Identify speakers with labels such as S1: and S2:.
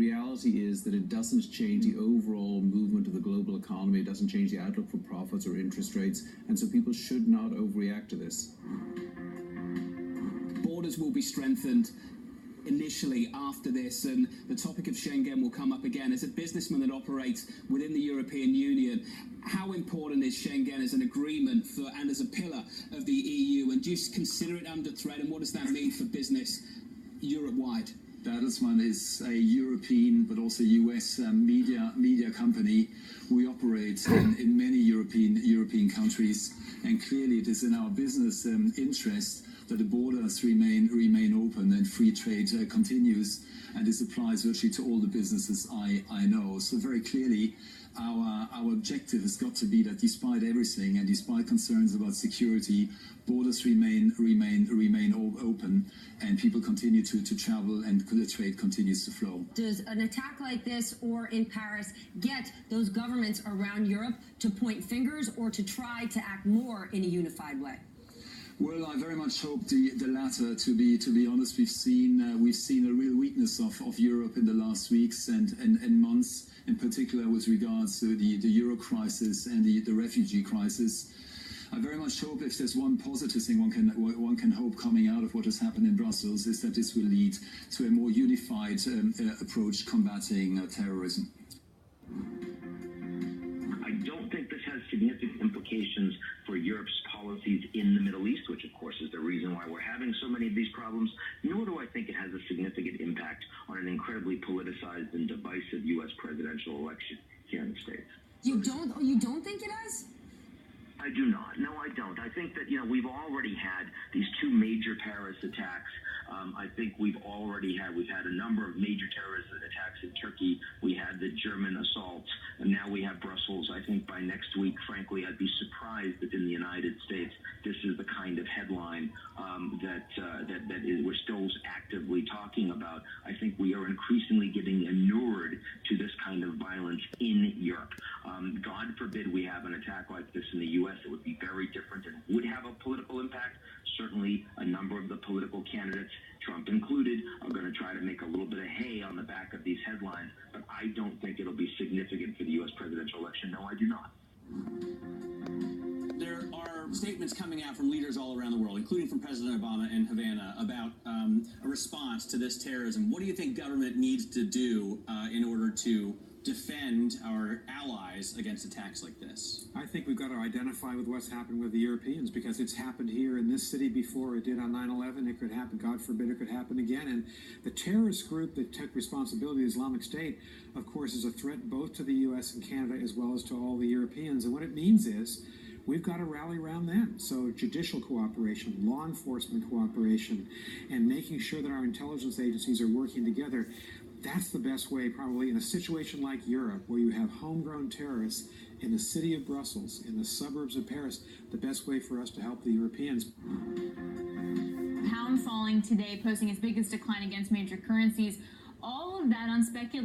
S1: reality is that it doesn't change the overall movement of the global economy. It doesn't change the outlook for profits or interest rates. And so people should not overreact to this.
S2: Borders will be strengthened initially after this, and the topic of Schengen will come up again. As a businessman that operates within the European Union, how important is Schengen as an agreement for and as a pillar of the EU, and do you consider it under threat, and what does that mean for business Europe-wide?
S3: Bertelsmann is a European but also US media company. We operate in many European countries, and clearly it is in our business interest that the borders remain open and free trade continues, and this applies virtually to all the businesses I know. So very clearly our objective has got to be that despite everything and despite concerns about security, borders remain open and people continue to travel and the trade continues to flow.
S4: Does an attack like this or in Paris get those governments around Europe to point fingers or to try to act more in a unified way?
S3: Well, I very much hope the latter. To be honest, we've seen a real weakness of Europe in the last weeks and months, in particular with regards to the Euro crisis and the refugee crisis. I very much hope, if there's one positive thing one can hope coming out of what has happened in Brussels, is that this will lead to a more unified approach combating terrorism.
S5: I don't think this has significant implications for Europe's policies in the Middle East, which of course is the reason why we're having so many of these problems, nor do I think it has a significant impact on an incredibly politicized and divisive U.S. presidential election here in the States.
S4: You don't think it has?
S5: I do not. No, I don't. I think that, we've already had these two major Paris attacks. I think we've had a number of major terrorist attacks in Turkey. We had the German assaults, and now we have Brussels. I think by next week, frankly, I'd be surprised that in the United States, this is the kind of headline we're still actively talking about. I think we are increasingly getting inured to this kind of violence in Europe. God forbid we have an attack like this in the U.S. It would be very different and would have a political impact. Certainly, a number of the political candidates, Trump included, are going to try to make a little bit of hay on the back of these headlines, but I don't think it'll be significant for the U.S. presidential election. No, I do not.
S6: There are statements coming out from leaders all around the world, including from President Obama in Havana, about a response to this terrorism. What do you think government needs to do in order to defend our allies against attacks like this?
S7: I think we've got to identify with what's happened with the Europeans, because it's happened here in this city before. It did on 9/11. It could happen, God forbid, it could happen again. And the terrorist group that took responsibility, the Islamic State, of course, is a threat both to the U.S. and Canada as well as to all the Europeans. And what it means is we've got to rally around them. So judicial cooperation, law enforcement cooperation, and making sure that our intelligence agencies are working together. That's the best way, probably, in a situation like Europe, where you have homegrown terrorists in the city of Brussels, in the suburbs of Paris, the best way for us to help the Europeans.
S8: Pound falling today, posting its biggest decline against major currencies. All of that on speculation.